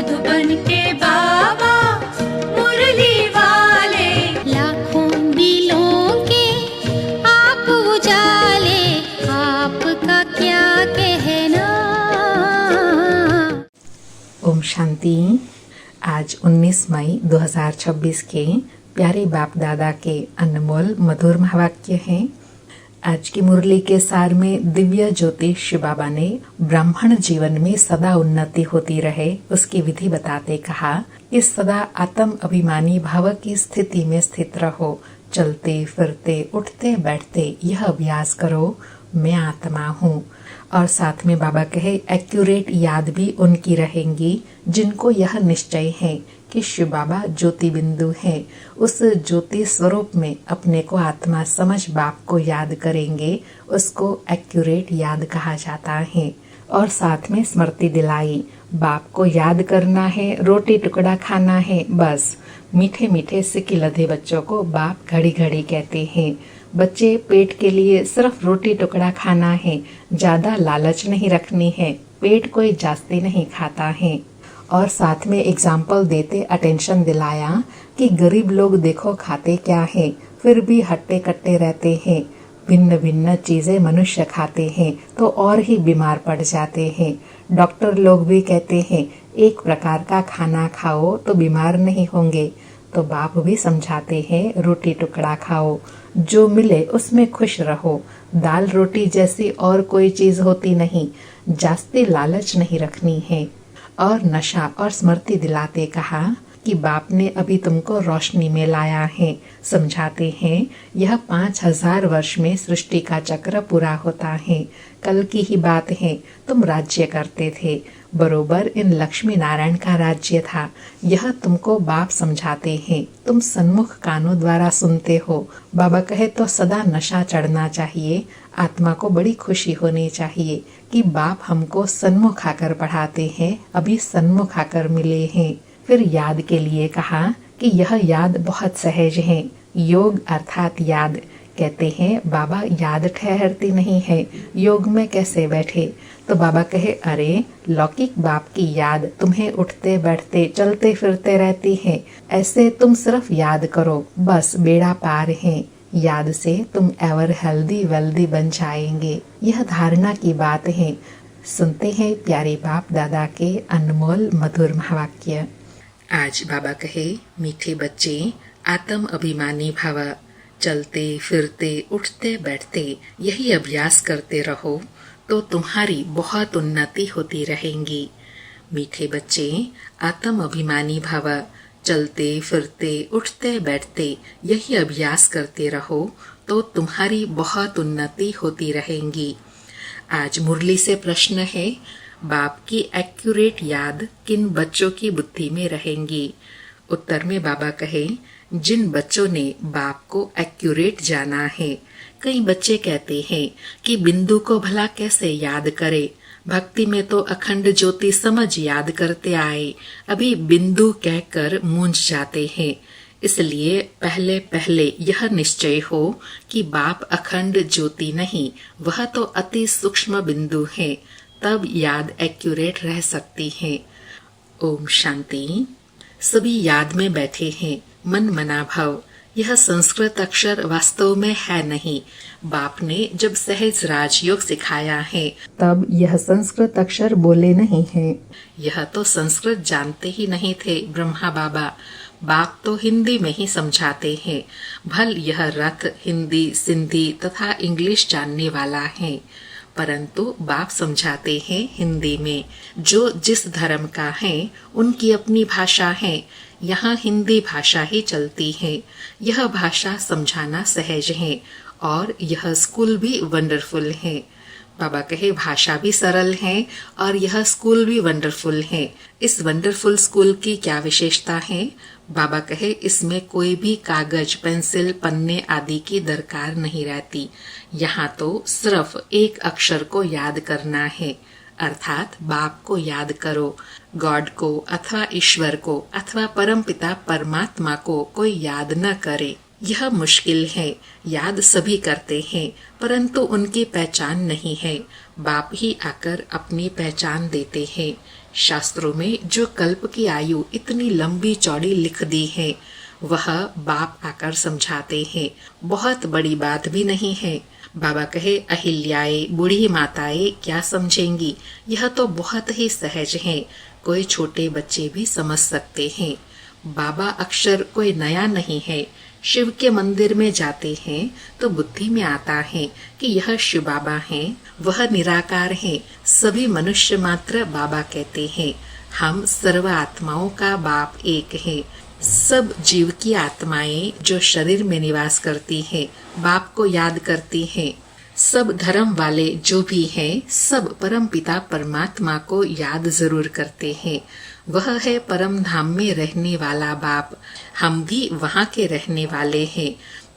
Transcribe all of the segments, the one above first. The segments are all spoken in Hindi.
मधुबन के बाबा मुरली वाले, लाखों दिलों के आप उजाले, आपका क्या कहना। ओम शांति। आज 19 मई 2026 के प्यारे बाप दादा के अनमोल मधुर महावाक्य हैं। आज की मुरली के सार में दिव्य ज्योति शिव बाबा ने ब्राह्मण जीवन में सदा उन्नति होती रहे उसकी विधि बताते कहा, इस सदा आत्म अभिमानी भाव की स्थिति में स्थित रहो, चलते फिरते उठते बैठते यह अभ्यास करो, मैं आत्मा हूँ। और साथ में बाबा कहे एक्यूरेट याद भी उनकी रहेंगी जिनको यह निश्चय है कि शिव बाबा ज्योति बिंदु है। उस ज्योति स्वरूप में अपने को आत्मा समझ बाप को याद करेंगे, उसको एक्यूरेट याद कहा जाता है। और साथ में स्मृति दिलाई, बाप को याद करना है, रोटी टुकड़ा खाना है, बस। मीठे मीठे सिक्के लधे बच्चों को बाप घड़ी घड़ी कहते हैं। बच्चे पेट के लिए सिर्फ रोटी टुकड़ा खाना है, ज्यादा लालच नहीं रखनी है, पेट कोई जास्ती नहीं खाता है। और साथ में एग्जाम्पल देते अटेंशन दिलाया कि गरीब लोग देखो खाते क्या है, फिर भी हट्टे कट्टे रहते हैं। भिन्न भिन्न चीजें मनुष्य खाते हैं तो और ही बीमार पड़ जाते हैं। डॉक्टर लोग भी कहते हैं एक प्रकार का खाना खाओ तो बीमार नहीं होंगे। तो बाप भी समझाते हैं रोटी टुकड़ा खाओ, जो मिले उसमें खुश रहो। दाल रोटी जैसी और कोई चीज होती नहीं, जास्ती लालच नहीं रखनी है। और नशा और स्मृति दिलाते कहा कि बाप ने अभी तुमको रोशनी में लाया है। समझाते हैं यह 5000 वर्ष में सृष्टि का चक्र पूरा होता है। कल की ही बात है, तुम राज्य करते थे, बरोबर इन लक्ष्मी नारायण का राज्य था। यह तुमको बाप समझाते हैं, तुम सन्मुख कानों द्वारा सुनते हो। बाबा कहे तो सदा नशा चढ़ना चाहिए, आत्मा को बड़ी खुशी होनी चाहिए कि बाप हमको सन्मुख आकर पढ़ाते हैं, अभी सन्मुख आकर मिले हैं। फिर याद के लिए कहा कि यह याद बहुत सहज है। योग अर्थात याद। कहते हैं बाबा याद ठहरती नहीं है, योग में कैसे बैठे। तो बाबा कहे अरे लौकिक बाप की याद तुम्हें उठते बैठते चलते फिरते रहती है, ऐसे तुम सिर्फ याद करो, बस बेड़ा पार है। याद से तुम एवर हेल्दी वेल्दी बन जाएंगे। यह धारणा की बात है। सुनते हैं प्यारे बाप दादा के अनमोल मधुर महावाक्य। आज बाबा कहे मीठे बच्चे आत्म अभिमानी भव, चलते फिरते उठते बैठते यही अभ्यास करते रहो तो तुम्हारी बहुत उन्नति होती रहेंगी। मीठे बच्चे आत्म अभिमानी भव, चलते फिरते उठते बैठते यही अभ्यास करते रहो तो तुम्हारी बहुत उन्नति होती रहेंगी। आज मुरली से प्रश्न है, बाप की एक्यूरेट याद किन बच्चों की बुद्धि में रहेंगी। उत्तर में बाबा कहे जिन बच्चों ने बाप को एक्यूरेट जाना है। कई बच्चे कहते हैं कि बिंदु को भला कैसे याद करे, भक्ति में तो अखंड ज्योति समझ याद करते आए, अभी बिंदु कहकर मूंझ जाते हैं। इसलिए पहले पहले यह निश्चय हो कि बाप अखंड ज्योति नहीं, वह तो अति सूक्ष्म बिंदु है, तब याद एक्यूरेट रह सकती है। ओम शांति। सभी याद में बैठे हैं, मन मना भव। यह संस्कृत अक्षर वास्तव में है नहीं। बाप ने जब सहज राजयोग सिखाया है तब यह संस्कृत अक्षर बोले नहीं है। यह तो संस्कृत जानते ही नहीं थे ब्रह्मा बाबा। बाप तो हिंदी में ही समझाते हैं। भल यह रथ हिंदी सिंधी तथा इंग्लिश जानने वाला है, परंतु बाप समझाते हैं हिंदी में। जो जिस धर्म का है उनकी अपनी भाषा है, यहाँ हिंदी भाषा ही चलती है। यह भाषा समझाना सहज है और यह स्कूल भी वंडरफुल है। बाबा कहे भाषा भी सरल है और यह स्कूल भी वंडरफुल है। इस वंडरफुल स्कूल की क्या विशेषता है? बाबा कहे इसमें कोई भी कागज पेंसिल पन्ने आदि की दरकार नहीं रहती। यहाँ तो सिर्फ एक अक्षर को याद करना है, अर्थात बाप को याद करो। गॉड को अथवा ईश्वर को अथवा परमपिता परमात्मा को कोई याद न करे। यह मुश्किल है। याद सभी करते हैं परंतु उनकी पहचान नहीं है। बाप ही आकर अपनी पहचान देते हैं। शास्त्रों में जो कल्प की आयु इतनी लंबी चौड़ी लिख दी है, वह बाप आकर समझाते हैं। बहुत बड़ी बात भी नहीं है। बाबा कहे, अहिल्याए, बूढ़ी माताएं क्या समझेंगी, यह तो बहुत ही सहज है, कोई छोटे बच्चे भी समझ सकते हैं। बाबा अक्षर कोई नया नहीं है। शिव के मंदिर में जाते हैं तो बुद्धि में आता है कि यह शिव बाबा हैं, वह निराकार हैं। सभी मनुष्य मात्र बाबा कहते हैं। हम सर्व आत्माओं का बाप एक है। सब जीव की आत्माएं जो शरीर में निवास करती हैं, बाप को याद करती हैं। सब धर्म वाले जो भी हैं, सब परम पिता परमात्मा को याद जरूर करते हैं। वह है परम धाम में रहने वाला बाप। हम भी वहाँ के रहने वाले हैं।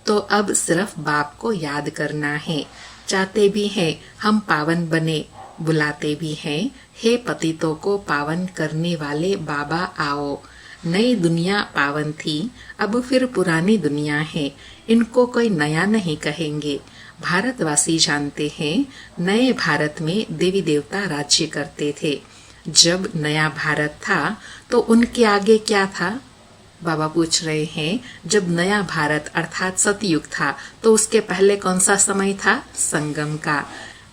तो अब सिर्फ बाप को याद करना है। चाहते भी हैं हम पावन बने, बुलाते भी हैं, हे पतितों को पावन करने वाले बाबा आओ। नई दुनिया पावन थी, अब फिर पुरानी दुनिया है। इनको कोई नया नहीं कहेंगे। भारतवासी जानते हैं, नए भारत में देवी देवता राज्य करते थे। जब नया भारत था तो उनके आगे क्या था? बाबा पूछ रहे हैं, जब नया भारत अर्थात सतयुग था तो उसके पहले कौन सा समय था? संगम का।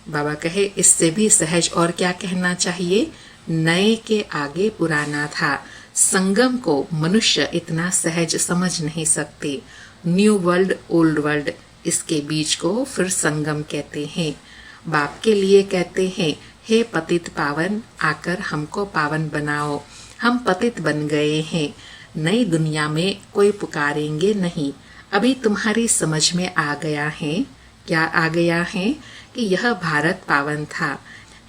बाबा कहे, इससे भी सहज और क्या कहना चाहिए? नए के आगे पुराना था। संगम को मनुष्य इतना सहज समझ नहीं सकते। न्यू वर्ल्ड, ओल्ड वर्ल्ड, इसके बीच को फिर संगम कहते हैं। बाप के लिए कहते हैं, हे पतित पावन, आकर हमको पावन बनाओ। हम पतित बन गए हैं। नई दुनिया में कोई पुकारेंगे नहीं। अभी तुम्हारी समझ में आ गया है। क्या आ गया है? कि यह भारत पावन था।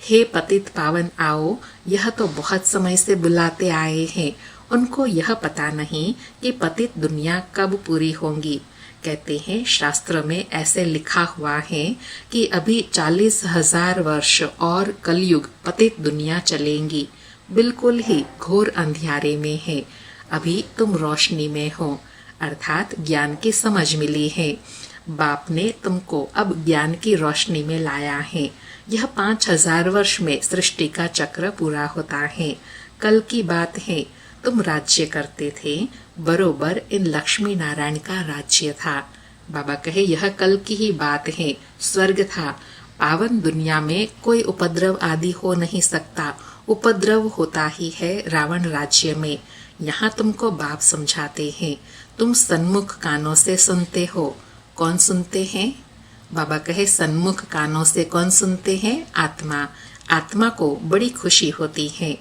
हे पतित पावन आओ, यह तो बहुत समय से बुलाते आए हैं। उनको यह पता नहीं कि पतित दुनिया कब पूरी होंगी। कहते हैं शास्त्र में ऐसे लिखा हुआ है कि अभी 40,000 वर्ष और कलयुग पतित दुनिया चलेंगी। बिल्कुल ही घोर अंधियारे में है। अभी तुम रोशनी में हो, अर्थात ज्ञान की समझ मिली है। बाप ने तुमको अब ज्ञान की रोशनी में लाया है। यह 5,000 वर्ष में सृष्टि का चक्र पूरा होता है। कल की बात है, तुम राज्य करते थे, बरोबर इन लक्ष्मी नारायण का राज्य था। बाबा कहे, यह कल की ही बात है। स्वर्ग था। पावन दुनिया में कोई उपद्रव आदि हो नहीं सकता। उपद्रव होता ही है रावण राज्य में। यहाँ तुमको बाप समझाते हैं। तुम सन्मुख कानों से सुनते हो। कौन सुनते हैं? बाबा कहे, सन्मुख कानों से कौन सुनते हैं? आत्मा। आत्मा को बड़ी खुशी होती है।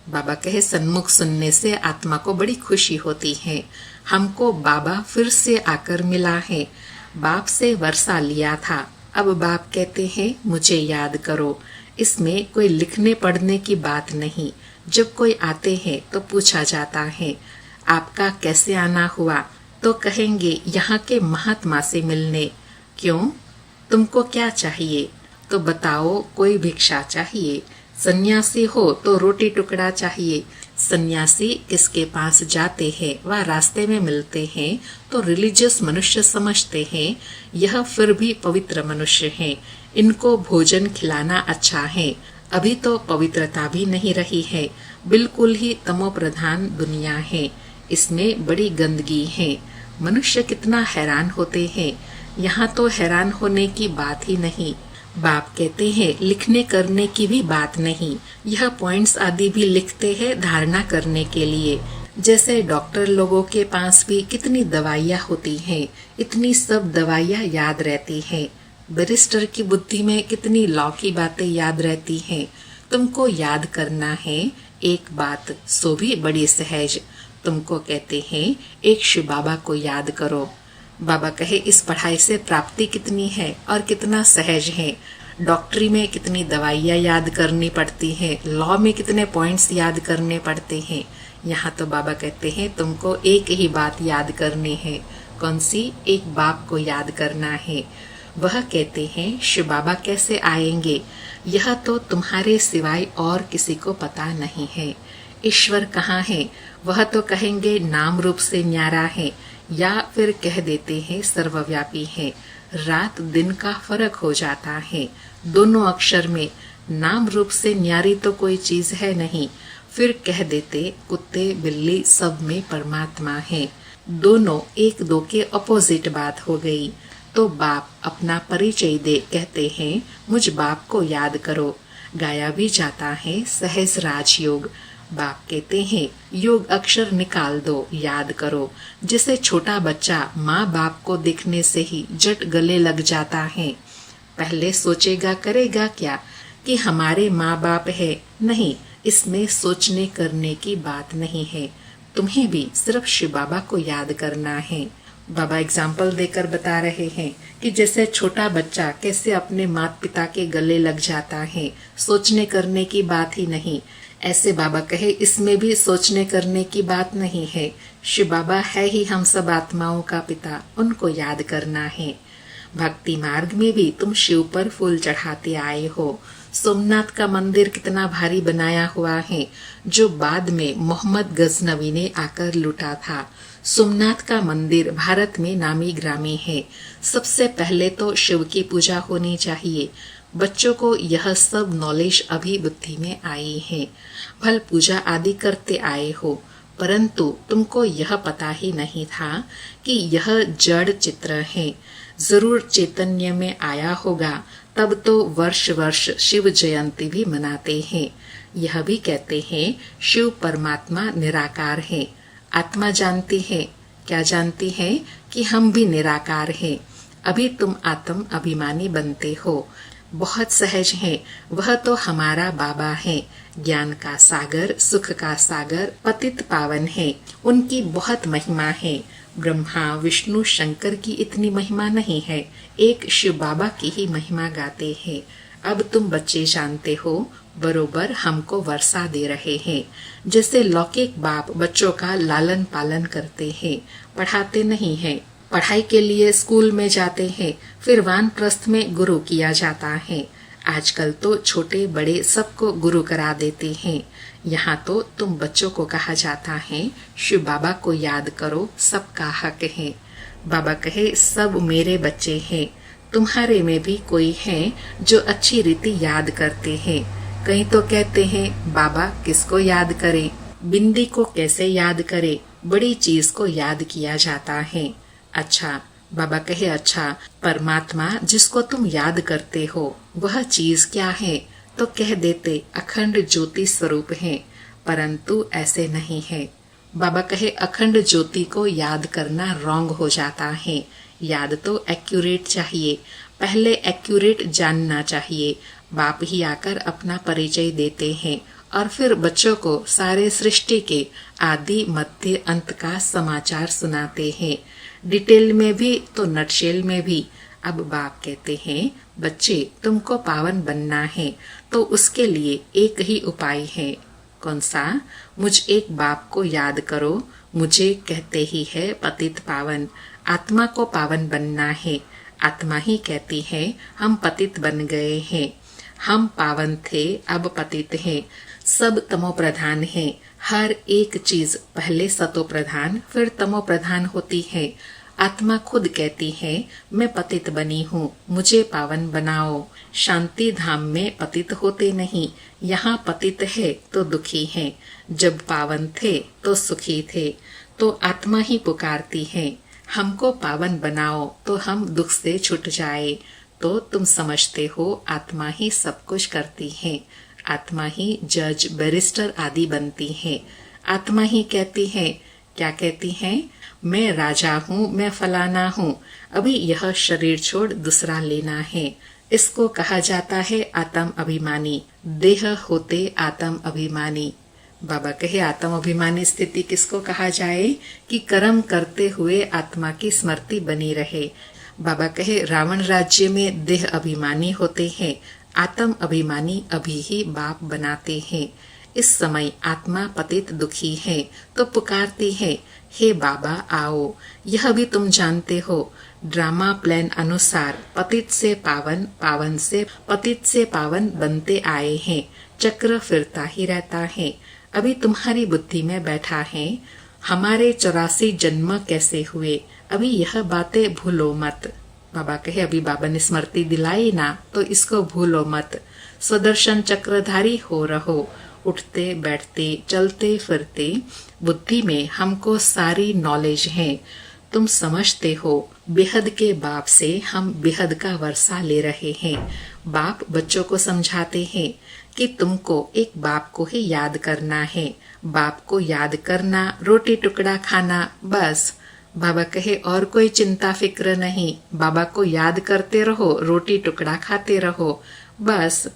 बाबा कहे, सन्मुख सुनने से आत्मा को बड़ी खुशी होती है। हमको बाबा फिर से आकर मिला है। बाप से वर्षा लिया था, अब बाप कहते हैं मुझे याद करो। इसमें कोई लिखने पढ़ने की बात नहीं। जब कोई आते हैं तो पूछा जाता है, आपका कैसे आना हुआ? तो कहेंगे यहाँ के महात्मा से मिलने। क्यों? तुमको क्या चाहिए? तो बताओ, कोई भिक्षा चाहिए? सन्यासी हो तो रोटी टुकड़ा चाहिए। सन्यासी किसके पास जाते हैं, वह रास्ते में मिलते हैं तो रिलीजियस मनुष्य समझते हैं यह फिर भी पवित्र मनुष्य हैं, इनको भोजन खिलाना अच्छा है। अभी तो पवित्रता भी नहीं रही है। बिल्कुल ही तमो प्रधान दुनिया है। इसमें बड़ी गंदगी है। मनुष्य कितना हैरान होते हैं। यहाँ तो हैरान होने की बात ही नहीं। बाप कहते हैं लिखने करने की भी बात नहीं। यह पॉइंट्स आदि भी लिखते हैं धारणा करने के लिए। जैसे डॉक्टर लोगों के पास भी कितनी दवाइयाँ होती हैं, इतनी सब दवाइयाँ याद रहती हैं। बैरिस्टर की बुद्धि में कितनी लॉ की बातें याद रहती हैं। तुमको याद करना है एक बात, सो भी बड़ी सहज। तुमको कहते हैं एक शिव बाबा को याद करो। बाबा कहे, इस पढ़ाई से प्राप्ति कितनी है और कितना सहज है। डॉक्टरी में कितनी दवाइयाँ याद करनी पड़ती हैं, लॉ में कितने पॉइंट्स याद करने पड़ते हैं। यहाँ तो बाबा कहते हैं तुमको एक ही बात याद करनी है। कौन सी? एक बाप को याद करना है। वह कहते हैं शिव बाबा कैसे आएंगे, यह तो तुम्हारे सिवाय और किसी को पता नहीं है। ईश्वर कहाँ है? वह तो कहेंगे नाम रूप से न्यारा है, या फिर कह देते हैं सर्वव्यापी है। रात दिन का फर्क हो जाता है। दोनों अक्षर में नाम रूप से न्यारी तो कोई चीज है नहीं। फिर कह देते कुत्ते बिल्ली सब में परमात्मा है। दोनों एक दो के अपोजिट बात हो गई। तो बाप अपना परिचय दे कहते हैं मुझ बाप को याद करो। गाया भी जाता है सहज राजयोग। बाप कहते हैं योग अक्षर निकाल दो, याद करो। जैसे छोटा बच्चा माँ बाप को देखने से ही जट गले लग जाता है। पहले सोचेगा करेगा क्या कि हमारे माँ बाप है, नहीं, इसमें सोचने करने की बात नहीं है। तुम्हें भी सिर्फ शिव बाबा को याद करना है। बाबा एग्जाम्पल देकर बता रहे हैं कि जैसे छोटा बच्चा कैसे अपने माता पिता के गले लग जाता है, सोचने करने की बात ही नहीं। ऐसे बाबा कहे इसमें भी सोचने करने की बात नहीं है। शिव बाबा है ही हम सब आत्माओं का पिता, उनको याद करना है। भक्ति मार्ग में भी तुम शिव पर फूल चढ़ाते आए हो। सोमनाथ का मंदिर कितना भारी बनाया हुआ है, जो बाद में मोहम्मद गजनवी ने आकर लूटा था। सोमनाथ का मंदिर भारत में नामी ग्रामी है। सबसे पहले तो शिव की पूजा होनी चाहिए। बच्चों को यह सब नॉलेज अभी बुद्धि में आई है। भल पूजा आदि करते आए हो, परंतु तुमको यह पता ही नहीं था कि यह जड़ चित्र है। जरूर चैतन्य में आया होगा, तब तो वर्ष वर्ष शिव जयंती भी मनाते हैं। यह भी कहते हैं शिव परमात्मा निराकार है। आत्मा जानती है, क्या जानती है कि हम भी निराकार हैं। अभी तुम आत्म अभिमानी बनते हो। बहुत सहज है, वह तो हमारा बाबा है। ज्ञान का सागर, सुख का सागर, पतित पावन है। उनकी बहुत महिमा है। ब्रह्मा विष्णु शंकर की इतनी महिमा नहीं है, एक शिव बाबा की ही महिमा गाते हैं। अब तुम बच्चे जानते हो, बरोबर हमको वर्षा दे रहे हैं। जैसे लौकिक बाप बच्चों का लालन पालन करते हैं, पढ़ाते नहीं हैं। पढ़ाई के लिए स्कूल में जाते हैं, फिर वानप्रस्थ में गुरु किया जाता है। आजकल तो छोटे बड़े सबको गुरु करा देते हैं। यहाँ तो तुम बच्चों को कहा जाता है शिव बाबा को याद करो, सबका हक है। बाबा कहे सब मेरे बच्चे हैं। तुम्हारे में भी कोई है जो अच्छी रीति याद करते हैं। कहीं तो कहते हैं बाबा किसको याद करे, बिंदी को कैसे याद करे, बड़ी चीज को याद किया जाता है। अच्छा, बाबा कहे अच्छा, परमात्मा जिसको तुम याद करते हो वह चीज क्या है? तो कह देते अखंड ज्योति स्वरूप है, परंतु ऐसे नहीं है। बाबा कहे अखंड ज्योति को याद करना रॉन्ग हो जाता है। याद तो एक्यूरेट चाहिए, पहले एक्यूरेट जानना चाहिए। बाप ही आकर अपना परिचय देते हैं और फिर बच्चों को सारे सृष्टि के आदि मध्य अंत का समाचार सुनाते हैं, डिटेल में भी तो नटशेल में भी। अब बाप कहते हैं बच्चे तुमको पावन बनना है, तो उसके लिए एक ही उपाय है। कौन सा? मुझ एक बाप को याद करो। मुझे कहते ही है पतित पावन। आत्मा को पावन बनना है। आत्मा ही कहती है हम पतित बन गए हैं। हम पावन थे, अब पतित हैं। सब तमो प्रधान है। हर एक चीज पहले सतो प्रधान फिर तमो प्रधान होती है। आत्मा खुद कहती है मैं पतित बनी हूँ, मुझे पावन बनाओ। शांति धाम में पतित होते नहीं, यहाँ पतित है तो दुखी है। जब पावन थे तो सुखी थे, तो आत्मा ही पुकारती है हमको पावन बनाओ तो हम दुख से छूट जाए। तो तुम समझते हो आत्मा ही सब कुछ करती है। आत्मा ही जज बैरिस्टर आदि बनती है। आत्मा ही कहती है, क्या कहती है? मैं राजा हूँ, मैं फलाना हूँ, अभी यह शरीर छोड़ दूसरा लेना है। इसको कहा जाता है आत्म अभिमानी। देह होते आत्म अभिमानी। बाबा कहे आत्म अभिमानी स्थिति किसको कहा जाए कि कर्म करते हुए आत्मा की स्मृति बनी रहे। बाबा कहे रावण राज्य में देह अभिमानी होते हैं, आत्म अभिमानी अभी ही बाप बनाते हैं। इस समय आत्मा पतित दुखी है तो पुकारती है हे बाबा आओ। यह भी तुम जानते हो, ड्रामा प्लान अनुसार पतित से पावन, पावन से पतित से पावन बनते आए हैं। चक्र फिरता ही रहता है। अभी तुम्हारी बुद्धि में बैठा है हमारे 84 जन्म कैसे हुए, अभी यह बातें भूलो मत। बाबा कहे अभी बाबा ने स्मृति दिलाई ना, तो इसको भूलो मत। स्वदर्शन चक्रधारी हो रहो, उठते बैठते चलते फिरते बुद्धि में हमको सारी नॉलेज है। तुम समझते हो बेहद के बाप से हम बेहद का वर्षा ले रहे हैं। बाप बच्चों को समझाते हैं कि तुमको एक बाप को ही याद करना है। बाप को याद करना, रोटी टुकड़ा खाना, बस। बाबा कहे और कोई चिंता फिक्र नहीं, बाबा को याद करते रहो, रोटी टुकड़ा खाते रहो, बस।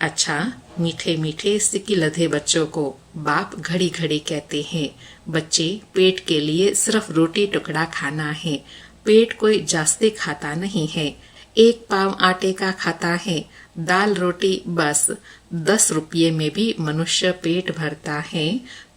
अच्छा, मीठे मीठे सिक्की लधे बच्चों को बाप घड़ी घड़ी कहते हैं, बच्चे पेट के लिए सिर्फ रोटी टुकड़ा खाना है। पेट कोई जास्ती खाता नहीं है, 1 पाव आटे का खाता है, दाल रोटी बस। 10 रुपये में भी मनुष्य पेट भरता है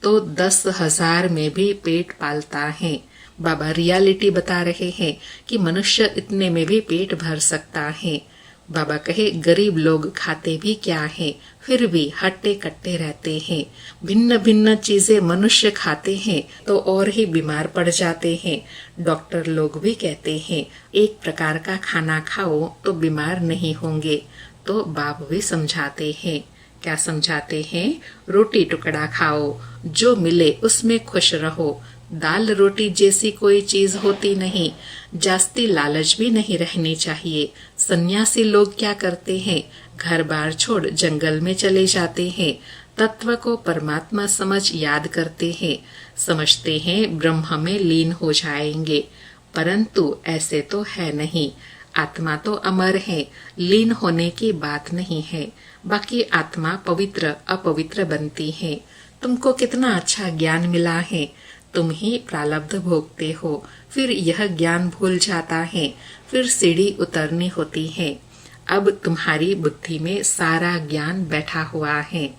तो 10,000 में भी पेट पालता है। बाबा रियलिटी बता रहे हैं कि मनुष्य इतने में भी पेट भर सकता है। बाबा कहे गरीब लोग खाते भी क्या है, फिर भी हट्टे कट्टे रहते हैं। भिन्न भिन्न चीजें मनुष्य खाते हैं तो और ही बीमार पड़ जाते हैं। डॉक्टर लोग भी कहते हैं एक प्रकार का खाना खाओ तो बीमार नहीं होंगे। तो बाप भी समझाते हैं, क्या समझाते हैं? रोटी टुकड़ा खाओ, जो मिले उसमें खुश रहो। दाल रोटी जैसी कोई चीज होती नहीं, जास्ती लालच भी नहीं रहनी चाहिए। सन्यासी लोग क्या करते हैं, घर बार छोड़ जंगल में चले जाते हैं, तत्व को परमात्मा समझ याद करते हैं, समझते हैं ब्रह्म में लीन हो जाएंगे, परंतु ऐसे तो है नहीं। आत्मा तो अमर है, लीन होने की बात नहीं है। बाकी आत्मा पवित्र अपवित्र बनती है। तुमको कितना अच्छा ज्ञान मिला है, तुम ही प्रारब्ध भोगते हो, फिर यह ज्ञान भूल जाता है, फिर सीढ़ी उतरनी होती है। अब तुम्हारी बुद्धि में सारा ज्ञान बैठा हुआ है।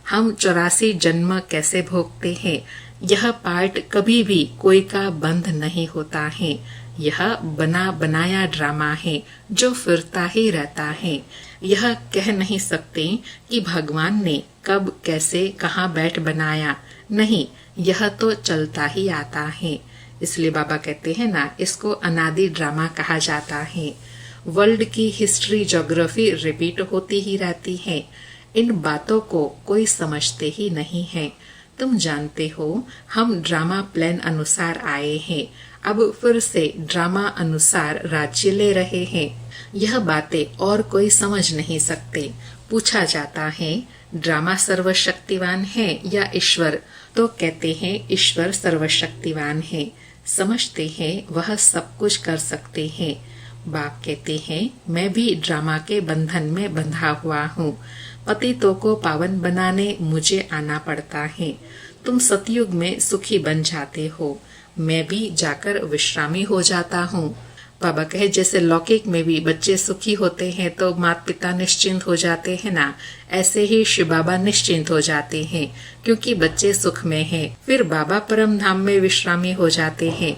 हम 84 जन्म कैसे भोगते हैं, यह पार्ट कभी भी कोई का बंद नहीं होता है। यह बना बनाया ड्रामा है जो फिरता ही रहता है। यह कह नहीं सकते कि भगवान ने कब कैसे कहाँ बैठ बनाया, नहीं, यह तो चलता ही आता है। इसलिए बाबा कहते हैं ना, इसको अनादि ड्रामा कहा जाता है। वर्ल्ड की हिस्ट्री ज्योग्राफी रिपीट होती ही रहती है। इन बातों को कोई समझते ही नहीं है। तुम जानते हो हम ड्रामा प्लान अनुसार आए हैं, अब फिर से ड्रामा अनुसार राज्य ले रहे हैं। यह बातें और कोई समझ नहीं सकते। पूछा जाता है ड्रामा सर्वशक्तिवान है या ईश्वर, तो कहते हैं ईश्वर सर्वशक्तिवान है। समझते हैं वह सब कुछ कर सकते हैं। बाप कहते हैं मैं भी ड्रामा के बंधन में बंधा हुआ हूँ। पतितों को पावन बनाने मुझे आना पड़ता है। तुम सतयुग में सुखी बन जाते हो, मैं भी जाकर विश्रामी हो जाता हूँ। बाबा कहे जैसे लौकिक में भी बच्चे सुखी होते हैं तो माता पिता निश्चिंत हो जाते हैं ना, ऐसे ही शिव बाबा निश्चिंत हो जाते हैं क्योंकि बच्चे सुख में हैं। फिर बाबा परम धाम में विश्रामी हो जाते हैं।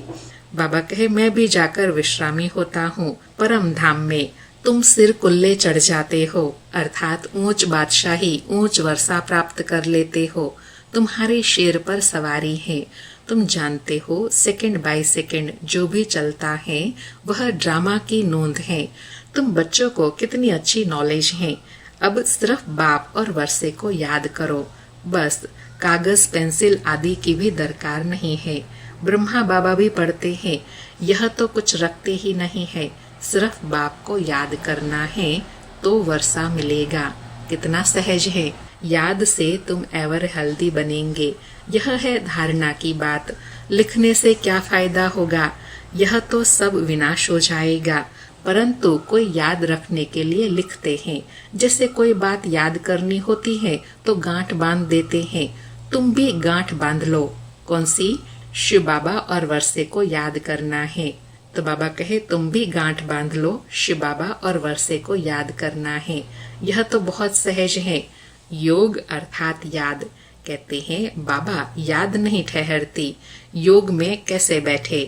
बाबा कहे मैं भी जाकर विश्रामी होता हूँ परम धाम में। तुम सिर कुल्ले चढ़ जाते हो, अर्थात ऊंच बादशाही ऊंच वर्षा प्राप्त कर लेते हो। तुम्हारे शेर पर सवारी है। तुम जानते हो सेकंड बाय सेकंड जो भी चलता है वह ड्रामा की नोंद है। तुम बच्चों को कितनी अच्छी नॉलेज है। अब सिर्फ बाप और वर्षे को याद करो, बस। कागज पेंसिल आदि की भी दरकार नहीं है। ब्रह्मा बाबा भी पढ़ते हैं, यह तो कुछ रखते ही नहीं है, सिर्फ बाप को याद करना है तो वर्षा मिलेगा। कितना सहज है। याद से तुम एवर हेल्दी बनेंगे। यह है धारणा की बात। लिखने से क्या फायदा होगा, यह तो सब विनाश हो जाएगा। परंतु कोई याद रखने के लिए लिखते हैं। जैसे कोई बात याद करनी होती है तो गांठ बांध देते हैं। तुम भी गांठ बांध लो। कौन सी? शिव बाबा और वर्षे को याद करना है। तो बाबा कहे तुम भी गांठ बांध लो, शिव बाबा और वर्षे को याद करना है। यह तो बहुत सहज है। योग अर्थात याद। कहते हैं बाबा याद नहीं ठहरती, योग में कैसे बैठे?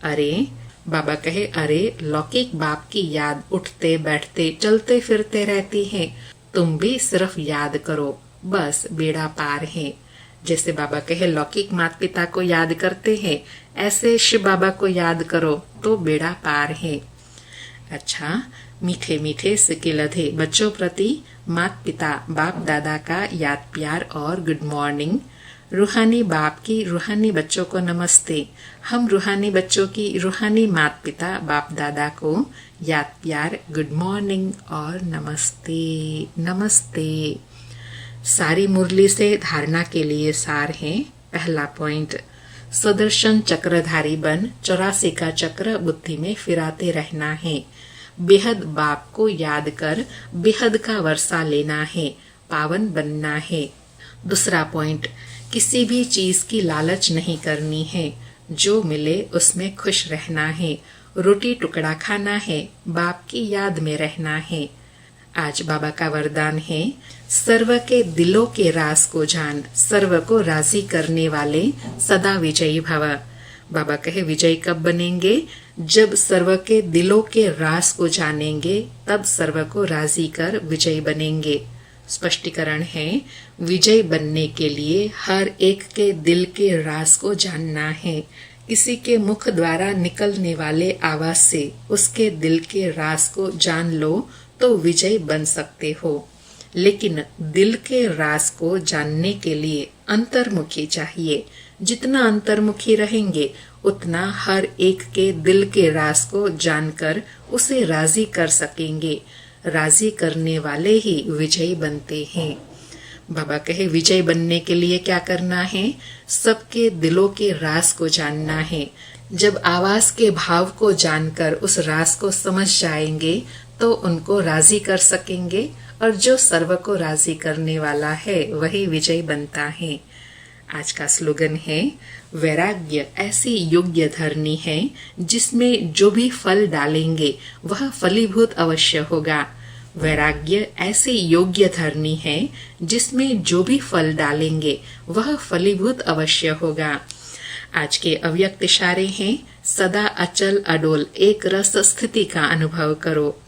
अरे बाबा कहे अरे लौकिक बाप की याद उठते बैठते चलते फिरते रहती है। तुम भी सिर्फ याद करो, बस बेड़ा पार है। जैसे बाबा कहे लौकिक माता पिता को याद करते हैं, ऐसे शिव बाबा को याद करो तो बेड़ा पार है। अच्छा, मीठे मीठे सिक्के लधे बच्चों प्रति माता पिता बाप दादा का याद प्यार और गुड मॉर्निंग। रूहानी बाप की रूहानी बच्चों को नमस्ते। हम रूहानी बच्चों की रूहानी माता पिता बाप दादा को याद प्यार गुड मॉर्निंग और नमस्ते नमस्ते। सारी मुरली से धारणा के लिए सार है। पहला पॉइंट, सुदर्शन चक्रधारी बन 84 का चक्र बुद्धि में फिराते रहना है। बेहद बाप को याद कर बेहद का वर्षा लेना है, पावन बनना है। दूसरा पॉइंट, किसी भी चीज की लालच नहीं करनी है, जो मिले उसमें खुश रहना है। रोटी टुकड़ा खाना है, बाप की याद में रहना है। आज बाबा का वरदान है, सर्व के दिलों के राज को जान, सर्व को राजी करने वाले सदा विजयी भव। बाबा कहे विजयी कब बनेंगे? जब सर्व के दिलों के राज को जानेंगे, तब सर्व को राजी कर विजयी बनेंगे। स्पष्टीकरण है, विजय बनने के लिए हर एक के दिल के राज को जानना है। किसी के मुख द्वारा निकलने वाले आवाज से उसके दिल के राज को जान लो तो विजय बन सकते हो। लेकिन दिल के राज को जानने के लिए अंतर्मुखी चाहिए। जितना अंतर्मुखी रहेंगे उतना हर एक के दिल के राज को जानकर उसे राजी कर सकेंगे। राजी करने वाले ही विजयी बनते हैं। बाबा कहे विजय बनने के लिए क्या करना है? सबके दिलों के राज को जानना है। जब आवाज के भाव को जानकर उस राज को समझ जाएंगे तो उनको राजी कर सकेंगे, और जो सर्व को राजी करने वाला है वही विजय बनता है। आज का स्लोगन है, वैराग्य ऐसी योग्य धरनी है जिसमें जो भी फल डालेंगे वह फलीभूत अवश्य होगा। वैराग्य ऐसी योग्य धरनी है जिसमें जो भी फल डालेंगे वह फलीभूत अवश्य होगा। आज के अव्यक्त इशारे हैं, सदा अचल अडोल एक रस स्थिति का अनुभव करो।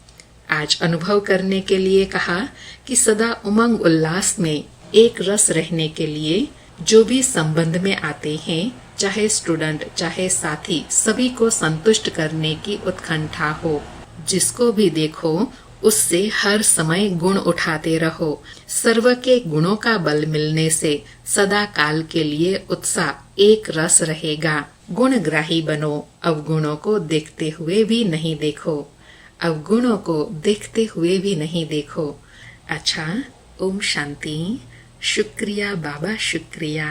आज अनुभव करने के लिए कहा कि सदा उमंग उल्लास में एक रस रहने के लिए जो भी संबंध में आते हैं, चाहे स्टूडेंट चाहे साथी, सभी को संतुष्ट करने की उत्कंठा हो। जिसको भी देखो उससे हर समय गुण उठाते रहो। सर्व के गुणों का बल मिलने से सदा काल के लिए उत्साह एक रस रहेगा। गुणग्राही बनो, अवगुणों को देखते हुए भी नहीं देखो। अवगुणों को देखते हुए भी नहीं देखो। अच्छा, ओम शांति। शुक्रिया बाबा, शुक्रिया।